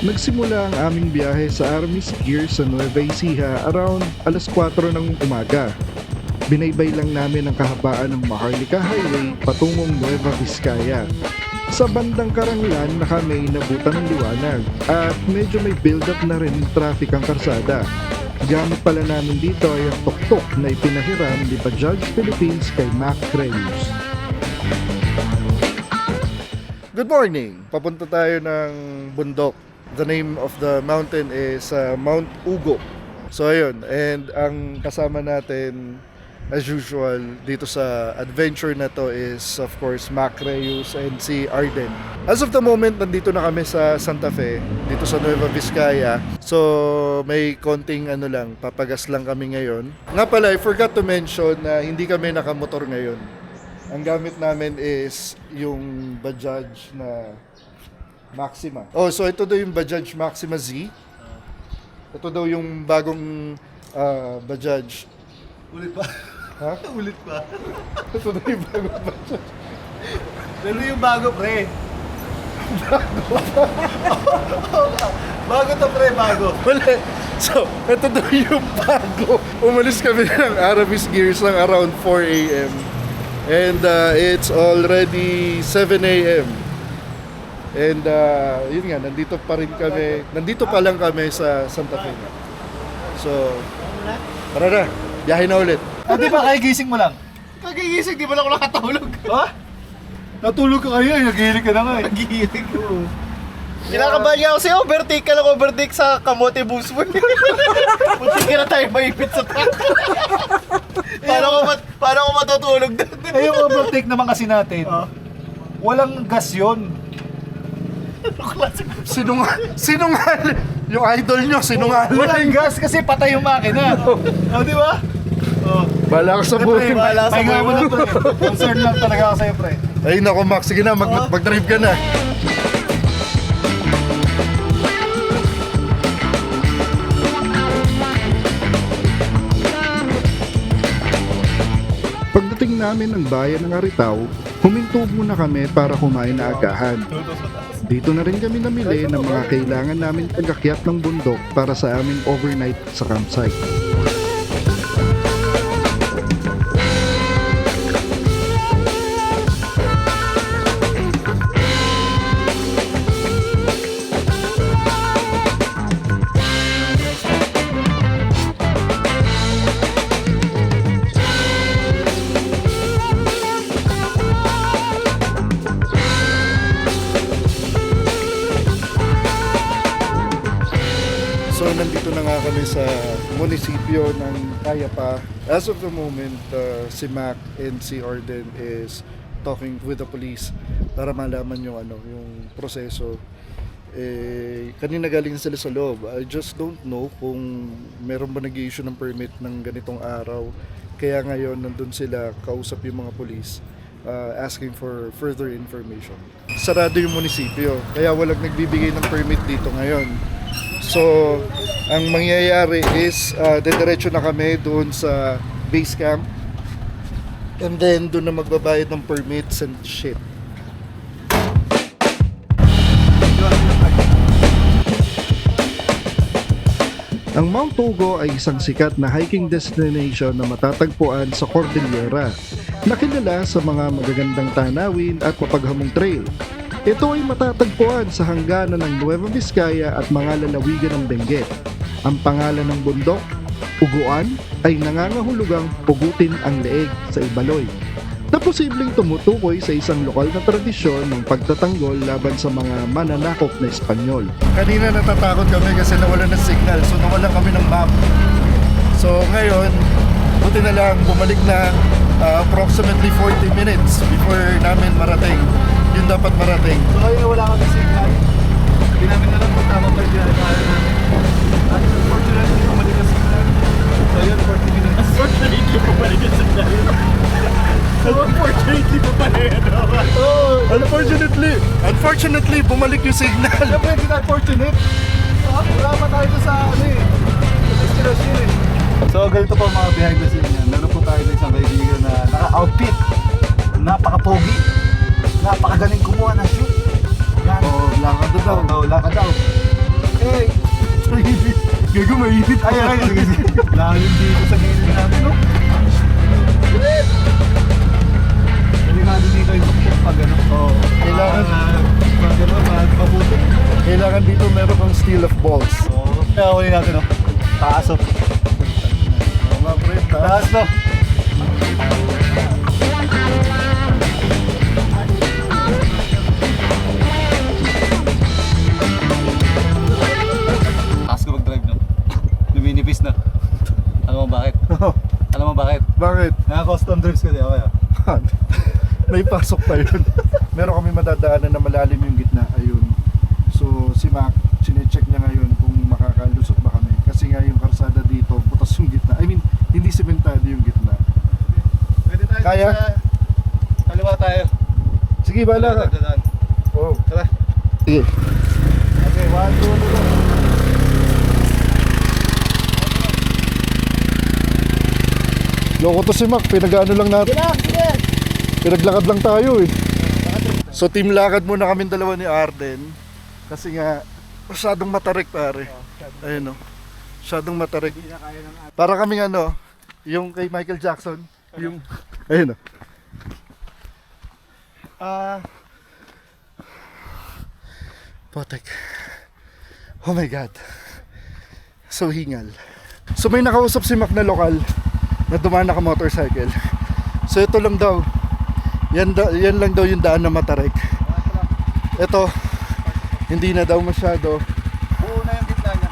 Nagsimula ang aming biyahe sa Armis Gear sa Nueva Ecija around alas 4 ng umaga. Binaybay lang namin ang kahabaan ng Maharlika Highway patungong Nueva Vizcaya. Sa bandang Karanglan na kami inabutan ng liwanag at medyo may build-up na rin ng traffic ang karsada. Gamit pala namin dito ay ang tuktok na ipinahiram ni Bajaj Philippines kay Mac Reyes. Good morning! Papunta tayo ng bundok. The name of the mountain is Mount Ugo. So ayun, and ang kasama natin as usual dito sa adventure na to is of course Mac Reyes and si Arden. As of the moment, nandito na kami sa Santa Fe, dito sa Nueva Vizcaya. So may konting papagas lang kami ngayon. Nga pala, I forgot to mention na hindi kami nakamotor ngayon. Ang gamit namin is yung Bajaj na Maxima. Oh, so ito daw yung Bajaj Maxima Z. Ito daw yung bagong Bajaj. Ulit pa? Ha? Ulit pa? Ito daw yung bagong Bajaj. Ano yung bago, pre? Bago to, pre, bago. Wala. So, ito daw yung bago. Umalis kami ng Armis Gears ng around 4 a.m. And it's already 7 a.m. And yun nga, nandito pa rin kami. Nandito pa lang kami sa Santa Fe. So, tara na. Biyahe na ulit. Di ba kagigising mo lang? Kagigising, di ba lang ako nakatulog? Ha? Natulog ka kayo, nagihilig ka na nga eh. Nagihilig ko. Kinakabahan niya ako sa'yo, overtake sa Kamote Busway. Muntik ka na tayo maipit sa truck. Paano ko matutulog doon? Eh, yung overtake naman kasi natin, walang gas yun. Sinungal! Yung idol nyo, sinungal! Walang gas kasi patay yung makina. Di ba? Bala ka sa buhay. Bahala sa Pahinga mo buhay na mo. pre. Concern lang talaga ako sa'yo, pre. Ay nako Max, sige na, mag-drive ka na. Pagdating namin ng bayan ng Aritaw, huminto muna kami para kumain na agahan. Dito na rin kami namili ng mga kailangan namin pag-akyat ng bundok para sa aming overnight sa campsite. So nandito na nga kami sa munisipyo ng Cayapa. As of the moment, si Mac and si Arden is talking with the police para malaman yung yung proseso. Kanina galing sila sa loob. I just don't know kung meron ba nag-i-issue ng permit ng ganitong araw. Kaya ngayon nandun sila kausap yung mga police asking for further information. Sarado yung munisipyo, kaya walang nagbibigay ng permit dito ngayon. So, ang mangyayari is dediretso na kami doon sa base camp and then doon na magbabayad ng permits and shit. Ang Mount Ugo ay isang sikat na hiking destination na matatagpuan sa Cordillera, nakilala sa mga magagandang tanawin at mapaghamong trail. Ito ay matatagpuan sa hangganan ng Nueva Vizcaya at mga lalawigan ng Benguet. Ang pangalan ng bundok, Uguan, ay nangangahulugang pugutin ang leeg sa Ibaloy, na posibleng tumutukoy sa isang lokal na tradisyon ng pagtatanggol laban sa mga mananakop na Espanyol. Kanina natatakot kami kasi nawalan ng signal, so nawalan kami ng map. So ngayon, buti na lang bumalik na approximately 40 minutes before namin marating. Yun dapat marating. So ngayon wala kami signal. Hindi namin alam kung tama ba yung pinag-aaral namin. At unfortunately, bumalik ang signal. So yun, 40 minutes. Unfortunately, bumalik ang signal. Unfortunately, Unfortunately, bumalik yung signal. Siyempre, hindi na fortunate. Wala pa tayo sa destination eh. So ganito po mga behind the scene yan. Meron po tayo ng isang kaibigan na naka-outfit. Napaka-pogi. Napakagaling kumuha ng shoot. Yan. Oo, lakad daw. Oo, lakad daw. Eh, gago mainit. Ay, lalo dito sa gilid namin, no? Delikado dito yung tuktok pag ano. Oo. Kailangan, Pag ano, mabuti. kailangan dito meron kang steal of balls. Oo. Kaya huli natin, no? Taas, oh. Mga pre, Taas, no? Taas ko mag-drive, no? Luminipis na. Alam mo bakit? Alam mo bakit? Bakit? Naka-custom drives ka di ako, ya. May pasok pa yun. Meron kami madadaanan na malalim yung gitna. Ayun. So si Mac, sinecheck niya ngayon kung makakalusot ba kami. Kasi nga yung karsada dito, butas yung gitna. I mean, hindi sementado yung gitna. Pwede tayo Kaya? sa kaliwa tayo. Sige, bahala ka. Dadaan. Oh. Tara. Sige. Okay, 1, 2, 3. Loko to si Mac, pinag-ano lang natin. Pinaglakad lang tayo eh. So team lakad muna kami dalawa ni Arden. Kasi nga, masyadong matarik pare. Ayun o. Masyadong matarik. Para kaming ano, yung kay Michael Jackson. Yung, ayun o. Potek. Oh my God. So hingal. So may nakausap si Mac na lokal na dumaan naka motorcycle. So ito lang daw. Yan lang daw yung daan na matarik. Ito hindi na daw masyado. Buo na yung gitna niya.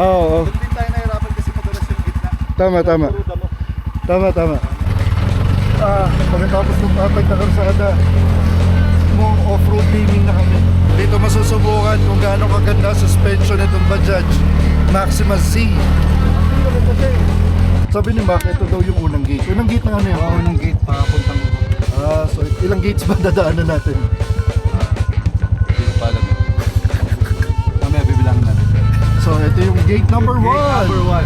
Oo. Doon din tayo nahirapan kasi madulas yung gitna. Tama. Puro damo. Tama. Pagkatapos ng patag na karsada, mong off-road gaming na kami. Dito masusubukan kung gaano kaganda suspension itong Bajaj Maxima Z. Sabi ni Mac, ito daw yung unang gate. Unang gate na ano yun? Oo, ng gate papuntang ko. So ilang gates ba dadaanan natin? Hindi ko pa alam. Mamaya bibilangin natin. So ito yung gate number 1. Gate number 1.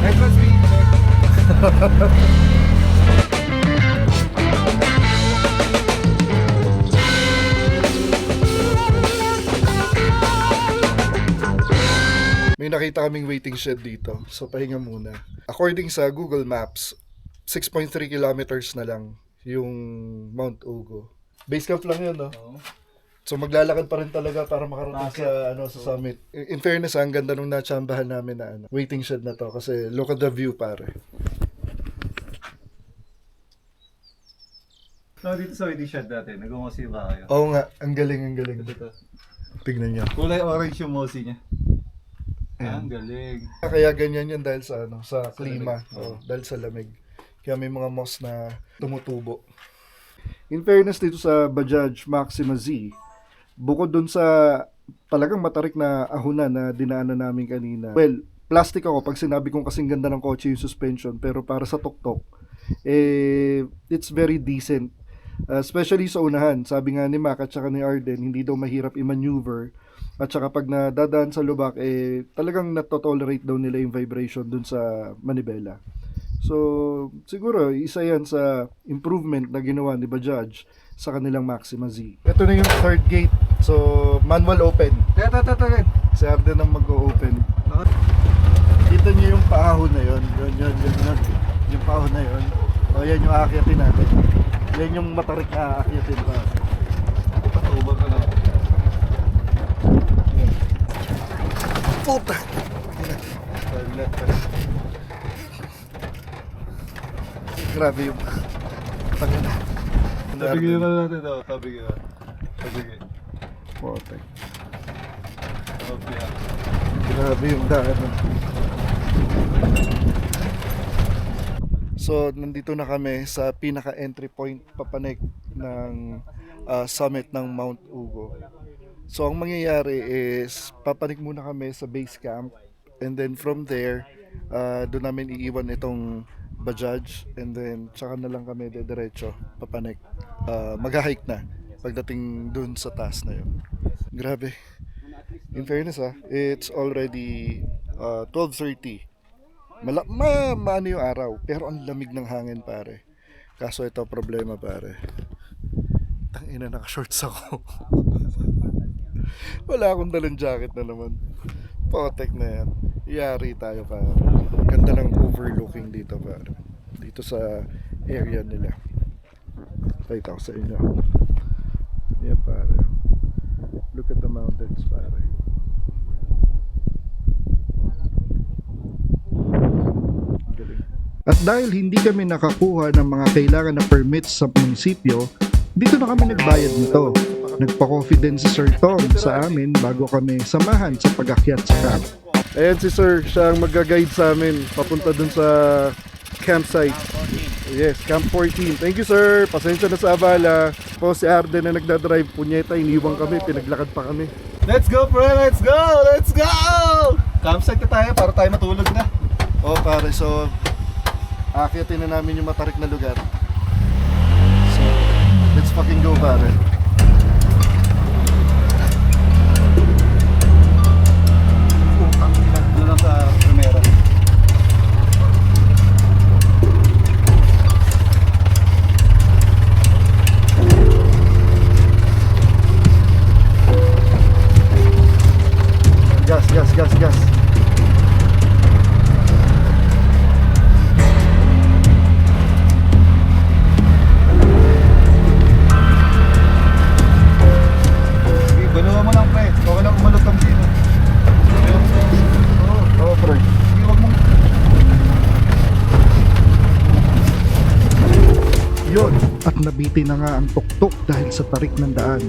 Entrance fee. May nakita kaming waiting shed dito. So pahinga muna. According sa Google Maps, 6.3 kilometers na lang yung Mount Ugo. Base camp lang yun, no? Oo. So maglalakad pa rin talaga para makarating sa summit. In fairness, ang ganda nung natsambahan namin na waiting shed na to kasi look at the view pare. So dito sa waiting shed natin, nag-umosi ba kayo? Oo nga, ang galing. Tignan niyo. Kulay orange yung mosi niya. Ayan. Ang galing. Kaya ganyan yan dahil sa sa klima, dahil sa lamig. Kaya may mga moss na tumutubo. In fairness dito sa Bajaj Maxima Z, bukod dun sa talagang matarik na ahunan na dinaanan namin kanina. Well, plastic ako pag sinabi kong kasing ganda ng kotse yung suspension, pero para sa tuktok, it's very decent. Especially sa unahan, sabi nga ni Mac at saka ni Arden, hindi daw mahirap i-maneuver. At saka pag nadadaan sa lubak, talagang natotolerate daw nila yung vibration dun sa manibela. So, siguro, isa yan sa improvement na ginawa ni Bajaj sa kanilang Maxima Z. Ito na yung third gate. So, manual open. Tara. Si Arden ang mag-o-open. Kita niyo yung paahon na yun. Yun. Yung paahon na yun. O, yan yung aakyatin natin. Yan yung matarik na aakyatin pa. Patubag ka na. Puta! Grabe yung tangina. Tabigyan ka natin ito. Tabigyan. Puta. Okay. Grabe yung daan. So, nandito na kami sa pinaka-entry point papanik ng summit ng Mount Ugo. So, ang mangyayari is papanik muna kami sa base camp and then from there, doon namin iiwan itong Bajaj and then tsaka na lang kami diretso papanik. Mag-hike na pagdating doon sa taas na yun. Grabe. In fairness it's already 12:30. Maano yung araw, pero ang lamig ng hangin pare. Kaso ito problema pare. Tangina, naka-shorts ako. Wala akong dalang jacket na naman. Potek na yan. Yari tayo pare. Ganda ng overlooking dito pare. Dito sa area nila. Pakita ko sa inyo. Yan pare. Look at the mountains pare. Galing. At dahil hindi kami nakakuha ng mga kailangan na permits sa munisipyo, dito na kami nagbayad nito. Nagpa-coffee din si Sir Tom sa amin bago kami samahan sa pag-akyat sa camp. Ayan si Sir, siya ang mag-guide sa amin papunta dun sa campsite. Yes, Camp 14. Thank you sir, pasensya na sa abala. Po si Arden na nagdadrive, punyeta, iniwang kami, pinaglakad pa kami. Let's go, pre! Let's go! Let's go! Campsite na tayo para tayo matulog na. Oh pare, so akyatin na namin yung matarik na lugar. So, let's fucking go pare. Doon lang sa primera. Gas, gas, gas, gas. Baluhan mo lang, pre. Okay lang kumalot ang dito. Oh, pre. Huwag mong... Yun, at nabiti na nga ang tuktok dahil sa tarik ng daan.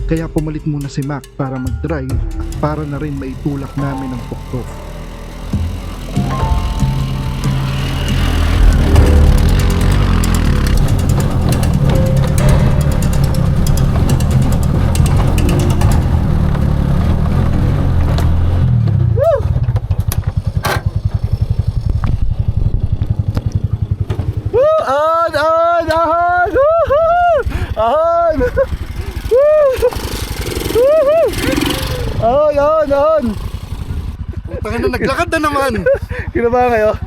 Kaya pumalit muna si Mac para mag-drive at para na rin maitulak namin ang tuktok. On! On! On! Woohoo! On! Woo! Woohoo! On! On! On! Putang na, naglakad na naman! Kinabahan kayo?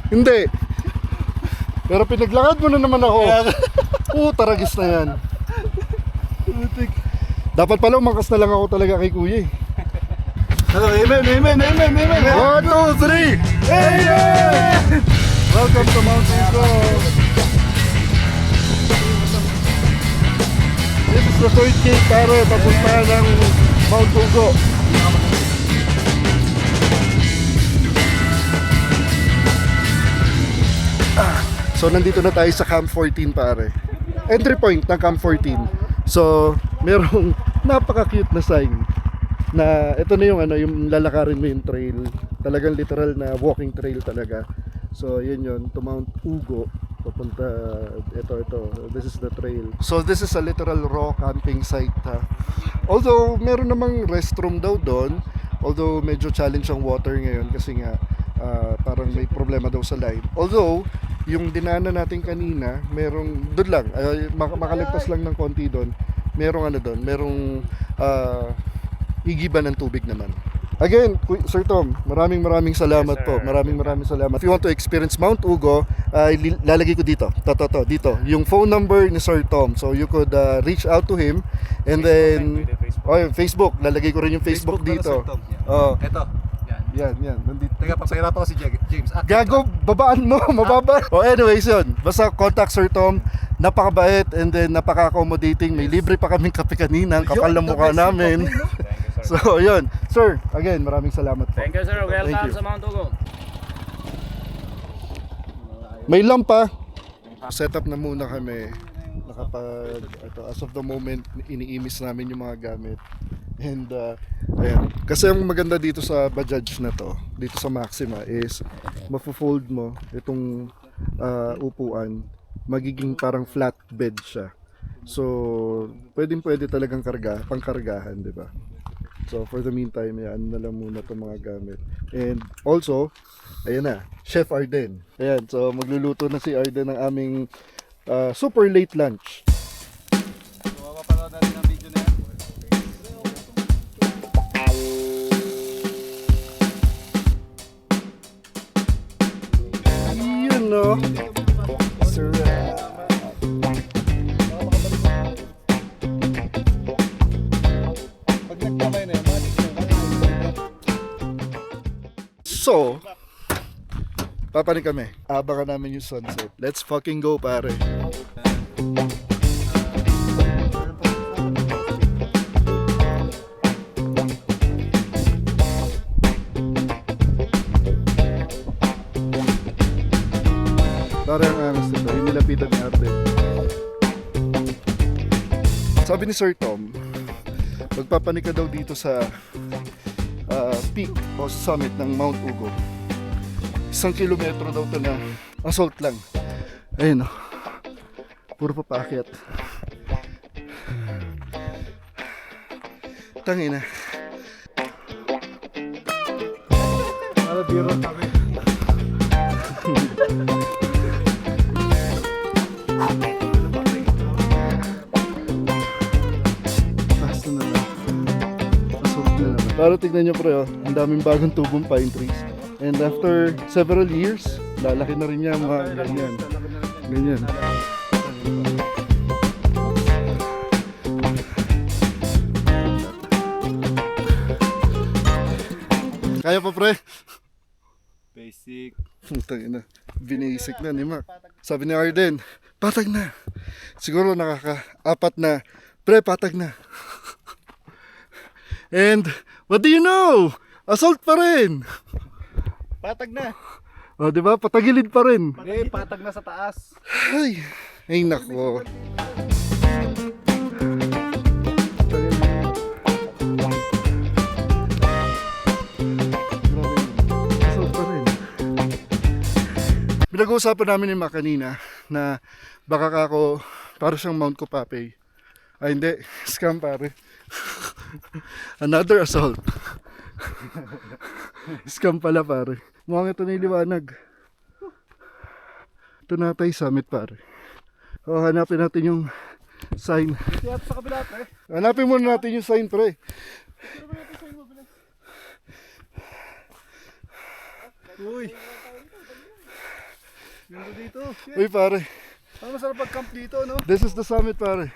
Hindi. Pero pinaglakad mo na naman ako. Taragis na yan. Dapat pala umakas na lang ako talaga kay kuya eh. Amen! Amen! Amen! Amen! 1, 2, 3! Amen! Welcome to Mount Ugo! This is the third gate para papunta ng Mount Ugo. So nandito na tayo sa Camp 14 pare. Entry point ng Camp 14. So merong napaka-cute na sign na ito na yung yung lalakarin mo yung trail. Talagang literal na walking trail talaga. So yun yun, to Mount Ugo papunta, ito, this is the trail. So this is a literal raw camping site ha. Although meron namang restroom daw doon, although medyo challenge ang water ngayon kasi nga parang may problema daw sa line. Although yung dinaanan natin kanina, merong doon lang, makaligtas lang ng konti doon, merong doon, merong igiban ng tubig naman. Again, Sir Tom, maraming salamat po. Maraming salamat. If you want to experience Mount Ugo, lalagay ko dito. Dito. Yung phone number ni Sir Tom. So you could reach out to him and then yung Facebook, lalagay ko rin yung Facebook dito. Oh. Ito. Yan. Nandito. Teka, papahirap ako si James. Gago, babaan mo, mababa. Anyways yun, basta contact Sir Tom. Napakabait and then napaka-accommodating. May libre pa kaming kape kanina, ang kapal ng mukha namin. So, yun. Sir, again, maraming salamat po. Thank you, sir. Thank Welcome you. sa Mount Ugo. May lampa. Setup na muna kami. As of the moment, iniimis namin yung mga gamit. And, ayan. Kasi ang maganda dito sa Bajaj na to, dito sa Maxima, is mafu-fold mo itong upuan. Magiging parang flat bed siya. So, pwede talagang pangkargahan, di ba? So, for the meantime, yan na lang muna itong mga gamit. And also, ayan na, Chef Arden. Ayan, so magluluto na si Arden ng aming super late lunch. So, mapapanood natin ang video na yan. Yun no. Sarap. Pag Papanik kami. Abangan namin yung sunset. Let's fucking go, pare. Pare, ang angas nito. Yung nilapitan ni Arden. Sabi ni Sir Tom, magpapanik ka daw dito sa peak o summit ng Mount Ugo. 1 kilometro daw to na assault lang. Ayun o. Puro papaakyat. Tangina. Para biro kami. Basta na lang. Assault na naman. Para tignan nyo pre, oh, ang daming bagong tubong pine trees. And after several years, lalaki na rin yan mga ganyan. Ganyan. Kaya pa pre? Basic. Putang ina. Binisik na ni Mac. Sabi ni Arden, patag na. Siguro nakaka-4 na. Pre, patag na. And, what do you know? Assault pa rin. Patag na. O, di ba? Patagilid pa rin. Hindi, patag na sa taas. Ay nako. Assault pa rin. Pinag-uusapan namin ni Mac kanina na baka kako para siyang Mount Kupapay. Ay hindi, scam pare. Another assault. Scam pala pare. Mukhang ito na yung liwanag. Ito na tayo summit pare. O, hanapin natin yung sign. Kaya sa kabila, pre. Hanapin muna natin yung sign pre. Uy. Ganda dito. Shit. Uy pare, Ang masarap pag-camp dito, no? this is the summit pare.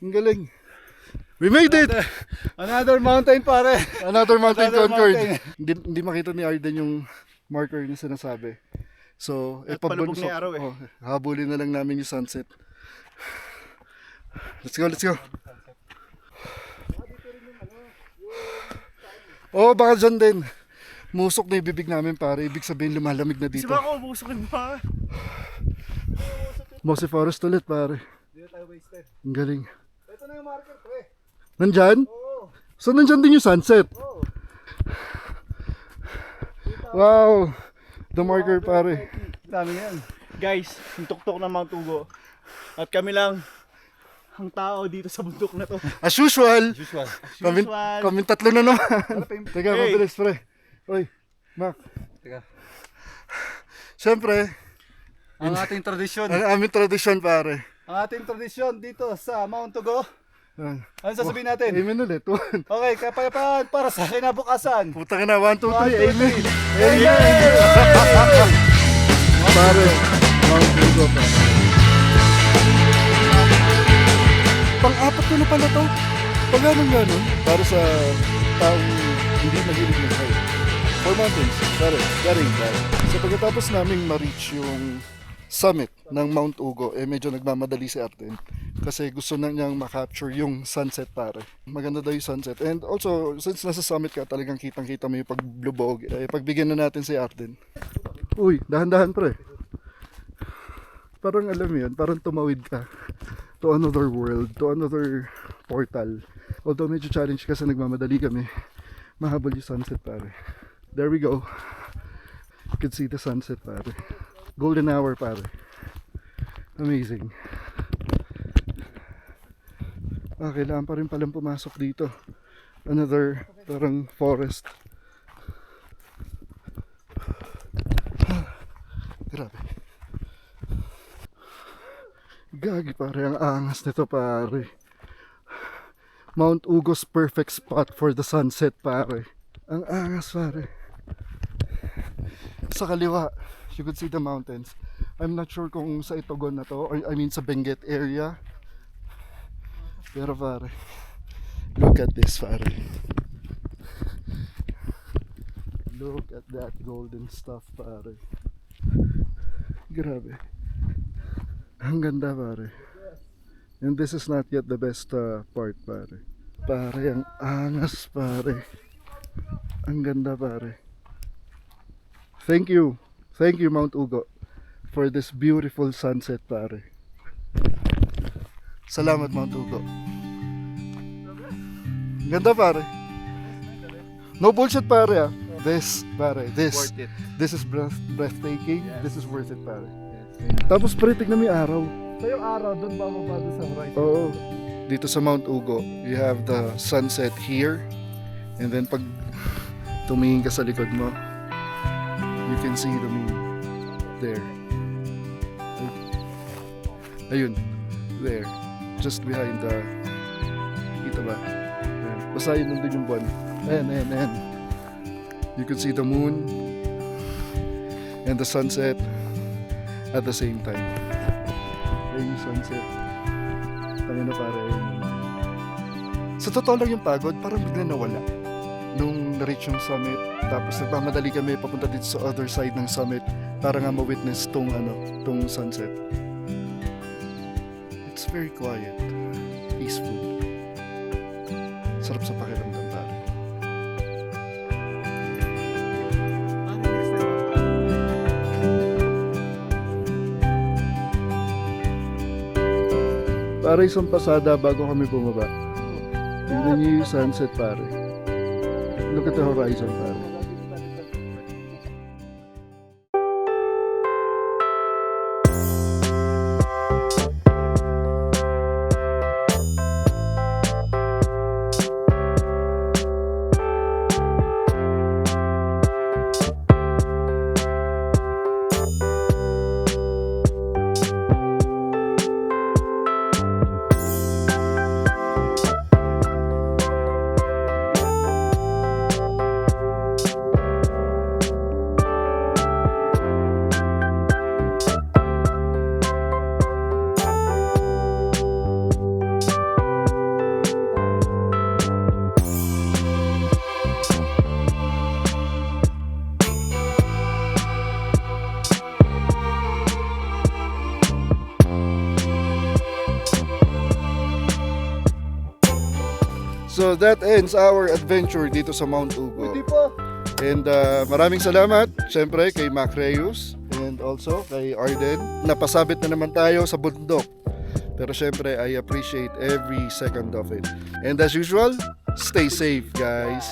Ang galing. We made it! Another mountain, pare. Another mountain Another conquered. mountain. Hindi makita ni Arden yung marker niya sinasabi. So, At palubog na yung araw, eh. Oh, habulin na lang namin yung sunset. Let's go, let's go. Oh, baka dyan din. Musok na yung bibig namin pare. Ibig sabihin lumalamig na Si dito. Bako, busukin mo pa. Mossy Forest ulit pare. Dito tayo wasted. Ang galing. Ito na yung marker, pre. Nandyan? Oo. So nandyan din yung sunset. Oo. Wow! The marker pare. Dami yan. Guys, yung tuktok ng Mount Ugo. At kami lang ang tao dito sa bundok na to. As usual. Usual. Kami tatlo na naman. Teka, Hey. mabilis pre. Oy, Mac. Teka. Siyempre, Ang ating tradisyon. ang aming tradisyon pare. Ang ating tradisyon dito sa Mount Ugo. Ah, Ano sasabihin natin? Amen ulit. Okay, kapayapaan para sa kinabukasan. Putang na, 1, 2, 3, 1, 2, amen. 3. Amen. Pare, Mount Ugo pa. Pang-apat ko na pala to. Pag ganun, para sa taong hindi mahilig ng height. 4 mountains, pare, garing pare. So pagkatapos naming ma-reach yung summit ng Mount Ugo, medyo nagmamadali si Arden. Kasi gusto na niyang makapture yung sunset pare. Maganda daw yung sunset. And also, since nasa summit ka, talagang kitang-kita mo yung paglubog. Pagbigyan na natin si Arden. Uy, dahan-dahan pre. Parang alam mo yun, parang tumawid ka to another world, to another portal. Although medyo challenge kasi nagmamadali kami. Mahabol yung sunset pare. There we go. You can see the sunset pare. Golden hour pare. Amazing. Kailangan pa rin palang pumasok dito. Another parang forest. Grabe. Gagi pare, ang angas nito pare. Mount Ugo's perfect spot for the sunset pare. Ang angas pare. Sa kaliwa, you could see the mountains. I'm not sure kung sa Itogon na to, or I mean sa Benguet area. Pero pare, look at this pare. Look at that golden stuff, pare. Grabe. Ang ganda, pare. And this is not yet the best part, pare. Pare, ang angas, pare. Ang ganda, pare. Thank you. Thank you, Mount Ugo, for this beautiful sunset, pare. Salamat, Mount Ugo. Ganda, pare. No bullshit, pare, ah. This, pare, this. Worth it. This is breathtaking. Yes. This is worth it, pare. Yes. Tapos, pre, tignan mo yung araw. So yung araw, doon bababa doon sa horizon. Oo. Dito sa Mount Ugo, you have the sunset here. And then pag tumingin ka sa likod mo, you can see the moon there. Ayun, there. Just behind the... Kita ba? Ayan. Basta yun nandun yung buwan. Ayan. You can see the moon and the sunset at the same time. Ayun yung sunset. Tangin na pare. Sa totoo lang yung pagod, parang bigla nawala. Nung na-reach yung summit, tapos nagmamadali kami papunta dito sa other side ng summit para nga ma-witness tong sunset. It's very quiet, peaceful. Sarap sa pakiramdam, pare. Para isang pasada bago kami bumaba. Tignan niyo yung sunset, pare. Look at the horizon, pare. So that ends our adventure dito sa Mount Ugo. po. And maraming salamat syempre kay Mac Reyes and also kay Arden. Napasabit na naman tayo sa bundok. Pero syempre I appreciate every second of it. And as usual, stay safe guys.